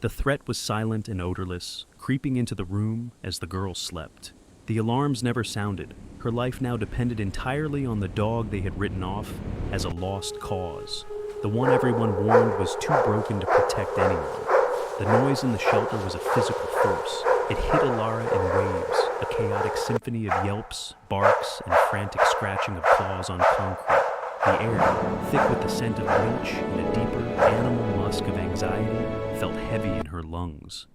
The threat was silent and odorless, creeping into the room as the girl slept. The alarms never sounded. Her life now depended entirely on the dog they had written off as a lost cause. The one everyone warned was too broken to protect anyone. The noise in the shelter was a physical force. It hit Alara in waves, a chaotic symphony of yelps, barks, and frantic scratching of claws on concrete. The air, thick with the scent of bleach and a deeper, animal musk of anxiety, felt heavy in her lungs.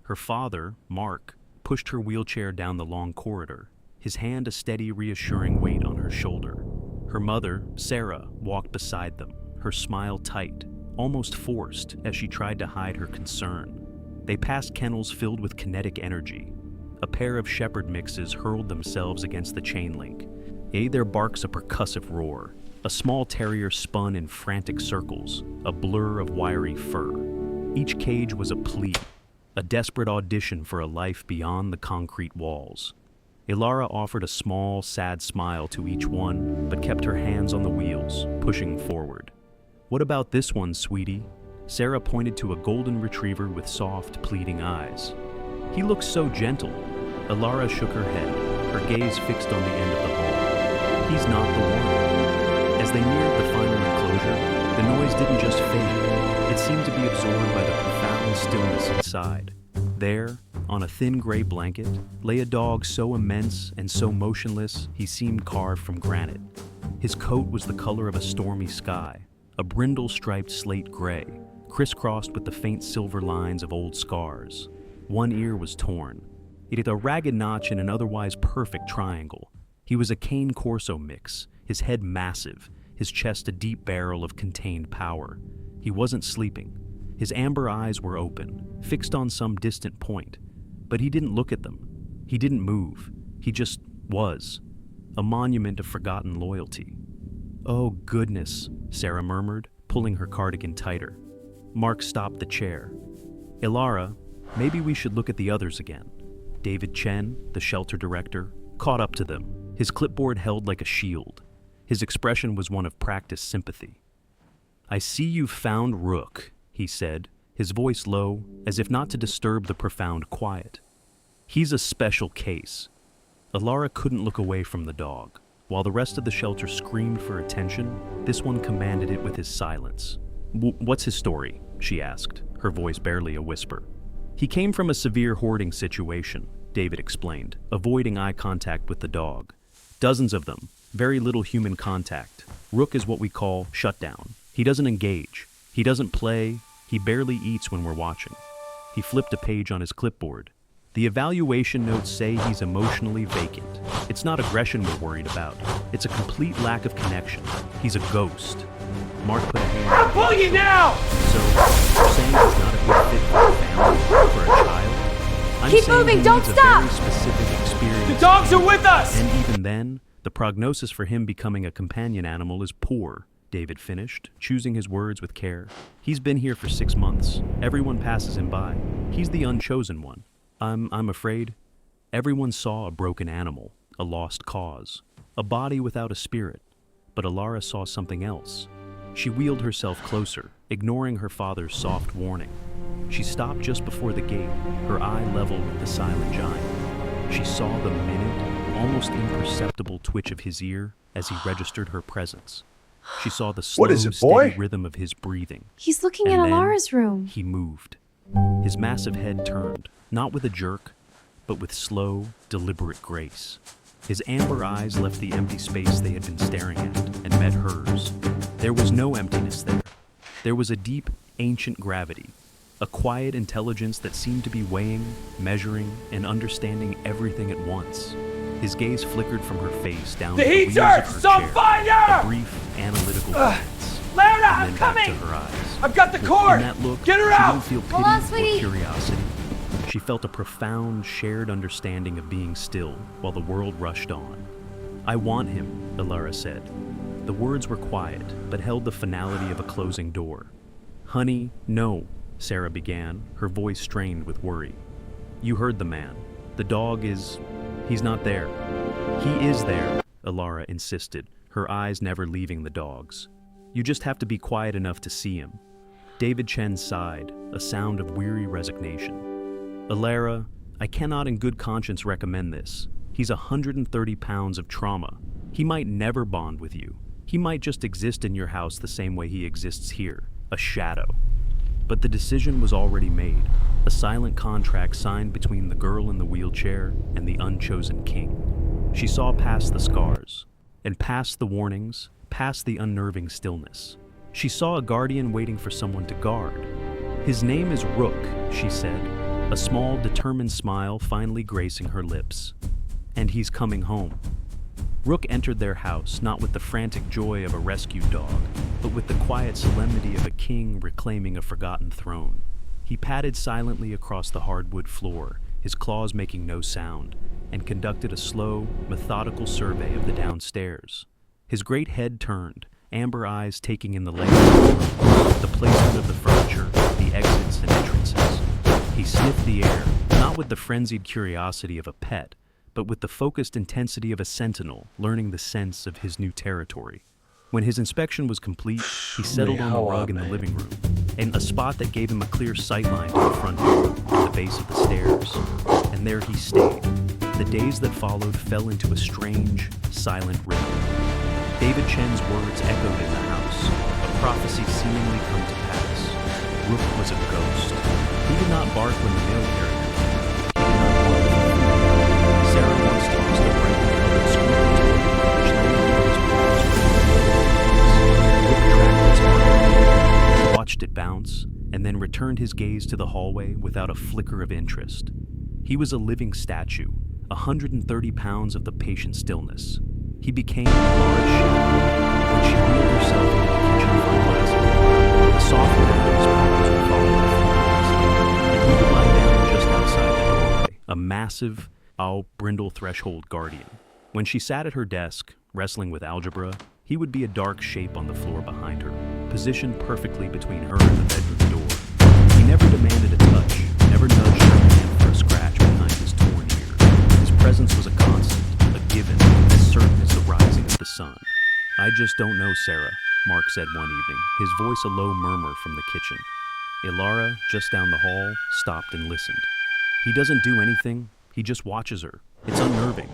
Her father, Mark, pushed her wheelchair down the long corridor, his hand a steady, reassuring weight on her shoulder. Her mother, Sarah, walked beside them, her smile tight, almost forced as she tried to hide her concern. They passed kennels filled with kinetic energy. A pair of shepherd mixes hurled themselves against the chain link. Their barks a percussive roar. A small terrier spun in frantic circles, a blur of wiry fur. Each cage was a plea, a desperate audition for a life beyond the concrete walls. Alara offered a small, sad smile to each one, but kept her hands on the wheels, pushing forward. "What about this one, sweetie?" Sarah pointed to a golden retriever with soft, pleading eyes. "He looks so gentle." Alara shook her head, her gaze fixed on the end of the hall. "He's not the one." As they neared the final enclosure, the noise didn't just fade. It seemed to be absorbed by the profound stillness inside. There, on a thin gray blanket, lay a dog so immense and so motionless he seemed carved from granite. His coat was the color of a stormy sky, a brindle-striped slate gray, crisscrossed with the faint silver lines of old scars. One ear was torn. It had a ragged notch in an otherwise perfect triangle. He was a cane corso mix, his head massive, his chest a deep barrel of contained power. He wasn't sleeping. His amber eyes were open, fixed on some distant point. But he didn't look at them. He didn't move. He just was. A monument of forgotten loyalty. "Oh, goodness," Sarah murmured, pulling her cardigan tighter. Mark stopped the chair. "Alara, maybe we should look at the others again." David Chen, the shelter director, caught up to them, his clipboard held like a shield. His expression was one of practiced sympathy. "I see you've found Rook," he said, his voice low, as if not to disturb the profound quiet. "He's a special case." Alara couldn't look away from the dog. While the rest of the shelter screamed for attention, this one commanded it with his silence. "What's his story?" she asked, her voice barely a whisper. "He came from a severe hoarding situation," David explained, avoiding eye contact with the dog. "Dozens of them, very little human contact. Rook is what we call shutdown. He doesn't engage. He doesn't play. He barely eats when we're watching." He flipped a page on his clipboard. "The evaluation notes say he's emotionally vacant. It's not aggression we're worried about. It's a complete lack of connection. He's a ghost." Mark put a hand on I'm pulling you now! "So, you're saying he's not a good fit for a family, for a child?" I'm Keep saying moving, he don't needs a stop! very specific experience. The dogs are with us! And even then, the prognosis for him becoming a companion animal is poor, David finished, choosing his words with care. "He's been here for 6 months. Everyone passes him by. He's the unchosen one. I'm afraid." Everyone saw a broken animal, a lost cause, a body without a spirit. But Alara saw something else. She wheeled herself closer, ignoring her father's soft warning. She stopped just before the gate, her eye level with the silent giant. She saw the minute, almost imperceptible twitch of his ear as he registered her presence. She saw the slow, What is it, boy? steady rhythm of his breathing. He's looking And at then Alara's room. He moved. His massive head turned, not with a jerk, but with slow, deliberate grace. His amber eyes left the empty space they had been staring at and met hers. There was no emptiness there. There was a deep, ancient gravity, a quiet intelligence that seemed to be weighing, measuring, and understanding everything at once. His gaze flickered from her face down The to heat wheels hurts! of her It's on chair, fire! a brief, analytical glance, Lara, and I'm then back to coming! her eyes. I've got the In cord! that look, Get her she out! didn't feel pity Hold on, or sweetie. curiosity. She felt a profound, shared understanding of being still while the world rushed on. "I want him," Alara said. The words were quiet, but held the finality of a closing door. "Honey, no," Sarah began, her voice strained with worry. "You heard the man. The dog he's not there." "He is there," Alara insisted, her eyes never leaving the dog's. "You just have to be quiet enough to see him." David Chen sighed, a sound of weary resignation. Alara, I cannot in good conscience recommend this. He's 130 pounds of trauma. He might never bond with you. He might just exist in your house the same way he exists here, a shadow. But the decision was already made, a silent contract signed between the girl in the wheelchair and the unchosen king. She saw past the scars, and past the warnings, past the unnerving stillness. She saw a guardian waiting for someone to guard. His name is Rook, she said, a small, determined smile finally gracing her lips. And he's coming home. Rook entered their house not with the frantic joy of a rescued dog, but with the quiet solemnity of a king reclaiming a forgotten throne. He padded silently across the hardwood floor, his claws making no sound, and conducted a slow, methodical survey of the downstairs. His great head turned, amber eyes taking in the layout of the room, the placement of the furniture, the exits and entrances. He sniffed the air, not with the frenzied curiosity of a pet, but with the focused intensity of a sentinel learning the sense of his new territory. When his inspection was complete, he settled on the rug in the living room, in a spot that gave him a clear sightline to the front door, at the base of the stairs. And there he stayed. The days that followed fell into a strange, silent rhythm. David Chen's words echoed in the house, a prophecy seemingly come to pass. Rook was a ghost. He did not bark when the mail carrier came. He did not want to. Sarah once tossed a brightly colored squirrel to him, which landed on his paws with Rook tracked its heart, watched it bounce, and then returned his gaze to the hallway without a flicker of interest. He was a living statue, 130 pounds of the patient stillness. He became a large shadow when she wheeled herself into the kitchen for a glass of water. The soft mat of his paws would follow her fingers, and he would lie down just outside the doorway, a massive, brindle threshold guardian. When she sat at her desk, wrestling with algebra, he would be a dark shape on the floor behind her, positioned perfectly between her and the bedroom door. He never demanded a touch, never nudged her hand for a scratch behind his torn ear. His presence was a constant, a given, as certain as the rising of the sun. I just don't know, Sarah, Mark said one evening, his voice a low murmur from the kitchen. Ilara, just down the hall, stopped and listened. He doesn't do anything. He just watches her. It's unnerving.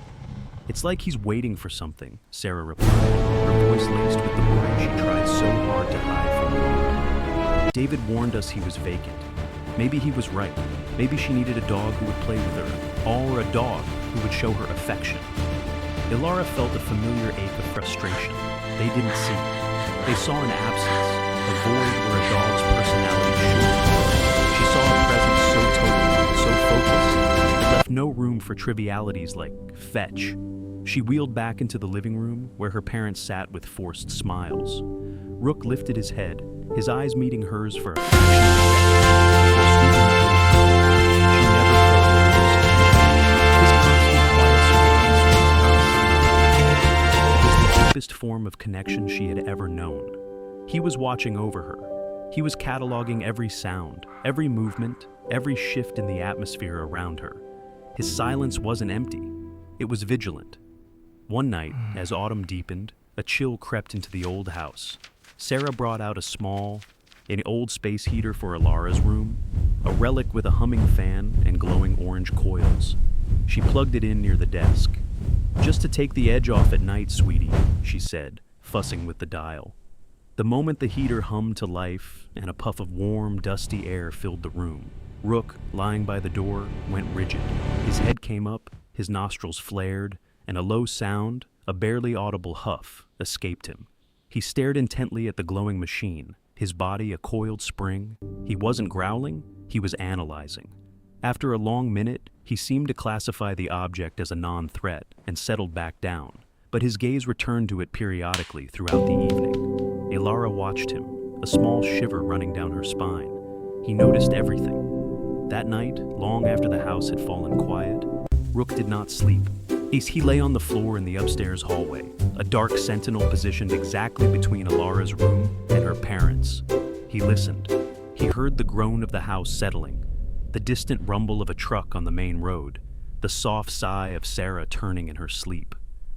It's like he's waiting for something, Sarah replied, her voice laced with the worry she tried so hard to hide from Ilara. David warned us he was vacant. Maybe he was right. Maybe she needed a dog who would play with her, or a dog who would show her affection. Ilara felt a familiar ache of frustration. They didn't see. They saw an absence, a void where a dog's personality should be. She saw a presence so total, so focused, left no room for trivialities like fetch. She wheeled back into the living room where her parents sat with forced smiles. Rook lifted his head, his eyes meeting hers for a fraction of a second. She never felt his constant quiet surveillance was the deepest form of connection she had ever known. He was watching over her. He was cataloging every sound, every movement, every shift in the atmosphere around her. His silence wasn't empty. It was vigilant. One night, as autumn deepened, a chill crept into the old house. Sarah brought out an old space heater for Ilara's room, a relic with a humming fan and glowing orange coils. She plugged it in near the desk. "Just to take the edge off at night, sweetie," she said, fussing with the dial. The moment the heater hummed to life and a puff of warm, dusty air filled the room, Rook, lying by the door, went rigid. His head came up, his nostrils flared, and a low sound, a barely audible huff, escaped him. He stared intently at the glowing machine, his body a coiled spring. He wasn't growling, he was analyzing. After a long minute, he seemed to classify the object as a non-threat and settled back down, but his gaze returned to it periodically throughout the evening. Ilara watched him, a small shiver running down her spine. He noticed everything. That night, long after the house had fallen quiet, Rook did not sleep. He lay on the floor in the upstairs hallway, a dark sentinel positioned exactly between Ilara's room and her parents'. He listened. He heard the groan of the house settling, the distant rumble of a truck on the main road, the soft sigh of Sarah turning in her sleep.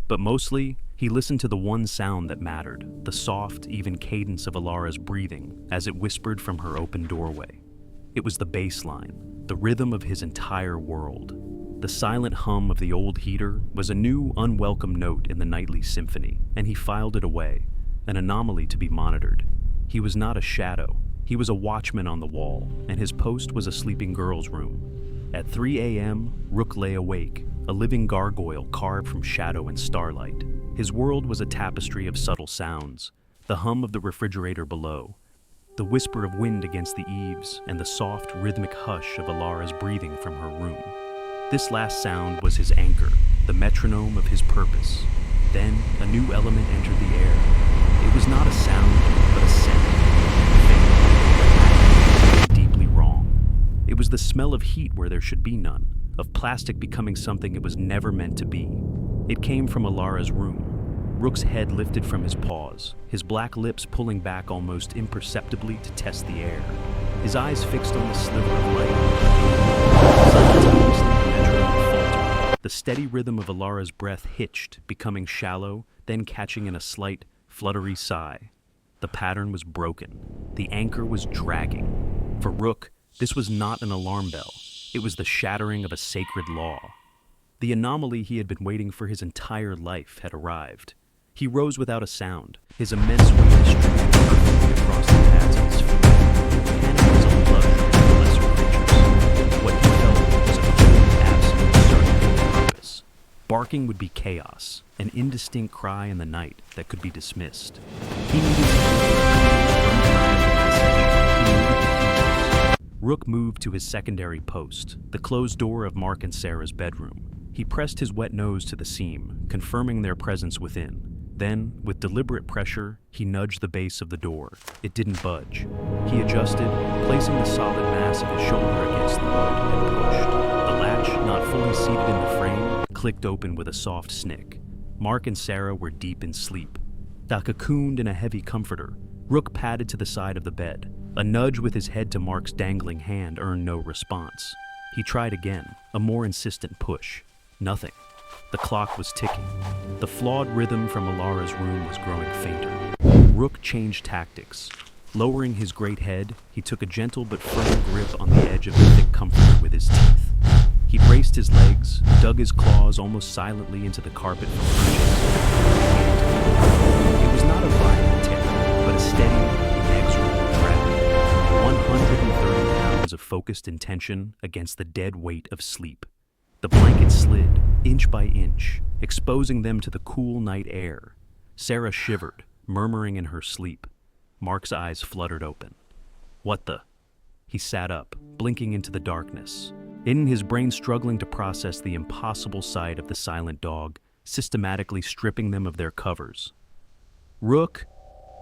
But mostly, He listened to the one sound that mattered, the soft, even cadence of Alara's breathing as it whispered from her open doorway. It was the bass line, the rhythm of his entire world. The silent hum of the old heater was a new, unwelcome note in the nightly symphony, and he filed it away, an anomaly to be monitored. He was not a shadow. He was a watchman on the wall, and his post was a sleeping girl's room. At 3 a.m., Rook lay awake, a living gargoyle carved from shadow and starlight. His world was a tapestry of subtle sounds, the hum of the refrigerator below, the whisper of wind against the eaves, and the soft, rhythmic hush of Alara's breathing from her room. This last sound was his anchor, the metronome of his purpose. Then, a new element entered the air. It was not a sound, but a scent. Faint, deeply wrong. It was the smell of heat where there should be none, of plastic becoming something it was never meant to be. It came from Alara's room. Rook's head lifted from his paws, his black lips pulling back almost imperceptibly to test the air. His eyes fixed on the sliver of light. Simultaneously, the metronome faltered. The steady rhythm of Alara's breath hitched, becoming shallow, then catching in a slight, fluttery sigh. The pattern was broken. The anchor was dragging. For Rook, this was not an alarm bell. It was the shattering of a sacred law. The anomaly he had been waiting for his entire life had arrived. He rose without a sound, his immense weight distributed perfectly across the pads of his feet. Panic was a luxury for lesser creatures. What he felt was a complete absence of certainty and purpose. Barking would be chaos, an indistinct cry in the night that could be dismissed. He needed to Rook moved to his secondary post, the closed door of Mark and Sarah's bedroom. He pressed his wet nose to the seam, confirming their presence within. Then, with deliberate pressure, he nudged the base of the door. It didn't budge. He adjusted, placing the solid mass of his shoulder against the wood, and pushed. The latch, not fully seated in the frame, clicked open with a soft snick. Mark and Sarah were deep in sleep. Cocooned in a heavy comforter, Rook padded to the side of the bed. A nudge with his head to Mark's dangling hand earned no response. He tried again, a more insistent push. Nothing. The clock was ticking. The flawed rhythm from Alara's room was growing fainter. Rook changed tactics. Lowering his great head, he took a gentle but firm grip on the edge of the thick comforter with his teeth. He braced his legs, dug his claws almost silently into the carpet from inches. It was not a violent tear, but a steady, inexorable drag. 130 pounds of focused intention against the dead weight of sleep. The blanket slid, inch by inch, exposing them to the cool night air. Sarah shivered, murmuring in her sleep. Mark's eyes fluttered open. What the? He sat up, blinking into the darkness. In his brain struggling to process the impossible sight of the silent dog, systematically stripping them of their covers. Rook,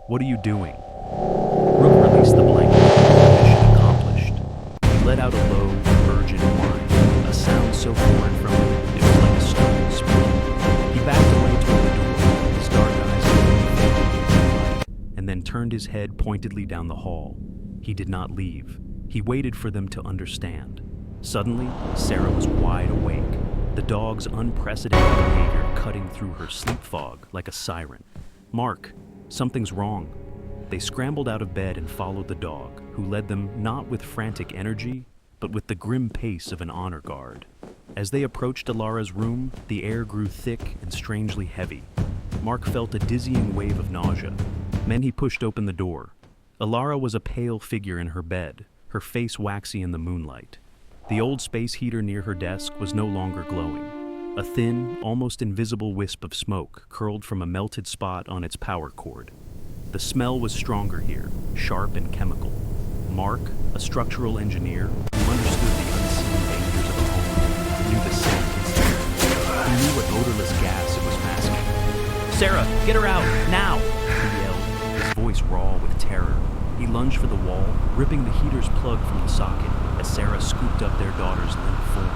what are you doing? Rook released the blanket, mission accomplished. He let out a low, urgent whine. A sound so foreign from him, it was like a stone spring. He backed away toward the door, his dark eyes glowing, and then turned his head pointedly down the hall. He did not leave. He waited for them to understand. Suddenly, Sarah was wide awake, the dog's unprecedented behavior cutting through her sleep fog like a siren. Mark, something's wrong. They scrambled out of bed and followed the dog, who led them not with frantic energy, but with the grim pace of an honor guard. As they approached Alara's room, the air grew thick and strangely heavy. Mark felt a dizzying wave of nausea. Then he pushed open the door. Alara was a pale figure in her bed, her face waxy in the moonlight. The old space heater near her desk was no longer glowing. A thin, almost invisible wisp of smoke curled from a melted spot on its power cord. The smell was stronger here, sharp and chemical. Mark, a structural engineer who understood the unseen dangers of a home, knew the scent instantly. He knew what odorless gas it was masking. "Sarah, get her out, now!" he yelled, his voice raw with terror. He lunged for the wall, ripping the heater's plug from the socket as Sarah scooped up their daughter's limp form.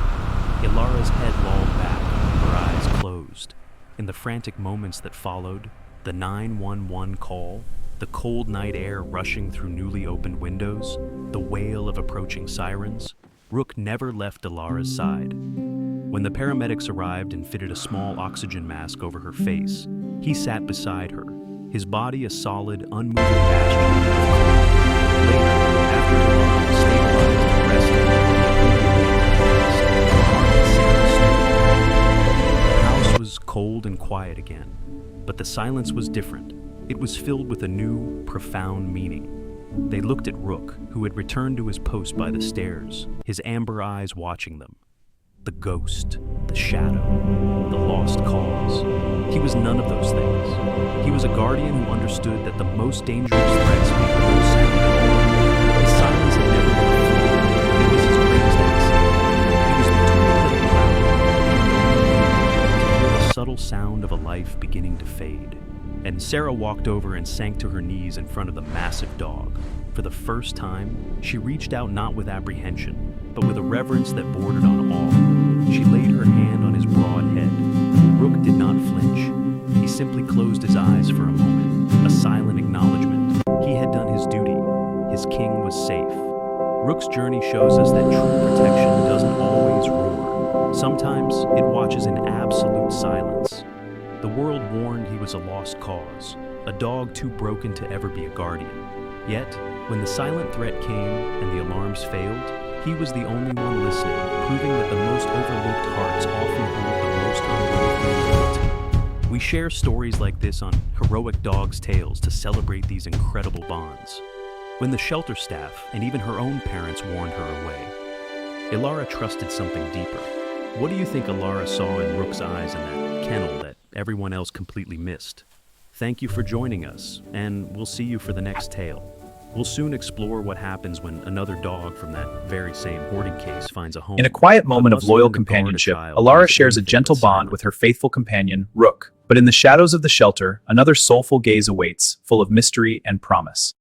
Ilara's head lolled back, her eyes closed. In the frantic moments that followed, the 911 call, the cold night air rushing through newly opened windows, the wail of approaching sirens, Rook never left Ilara's side. When the paramedics arrived and fitted a small oxygen mask over her face, he sat beside her, his body a solid, unmoving bastion of cold. Later, after the alarm was stabilized and rested, the house was cold and quiet again, but the silence was different. It was filled with a new, profound meaning. They looked at Rook, who had returned to his post by the stairs, his amber eyes watching them. The ghost, the shadow, the lost cause. He was none of those things. He was a guardian who understood that the most dangerous threats made the most sound. His silence had never been a flaw. It was his greatest asset. He was the tool that allowed him to hear the subtle sound of a life beginning to fade. And Sarah walked over and sank to her knees in front of the massive dog. For the first time, she reached out not with apprehension, but with a reverence that bordered on awe. She laid her hand on his broad head. Rook did not flinch. He simply closed his eyes for a moment, a silent acknowledgement. He had done his duty. His king was safe. Rook's journey shows us that true protection doesn't always roar. Sometimes it watches in absolute silence. The world warned he was a lost cause, a dog too broken to ever be a guardian. Yet, when the silent threat came and the alarms failed, he was the only one listening, proving that the most overlooked hearts often hold the most unbelievable weight. We share stories like this on Heroic Dogs Tales to celebrate these incredible bonds. When the shelter staff and even her own parents warned her away, Ilara trusted something deeper. What do you think Ilara saw in Rook's eyes in that kennel that everyone else completely missed? Thank you for joining us, and we'll see you for the next tale. We'll soon explore what happens when another dog from that very same hoarding case finds a home. In a quiet moment of loyal companionship, Ilara shares a gentle bond with her faithful companion, Rook. But in the shadows of the shelter, another soulful gaze awaits, full of mystery and promise.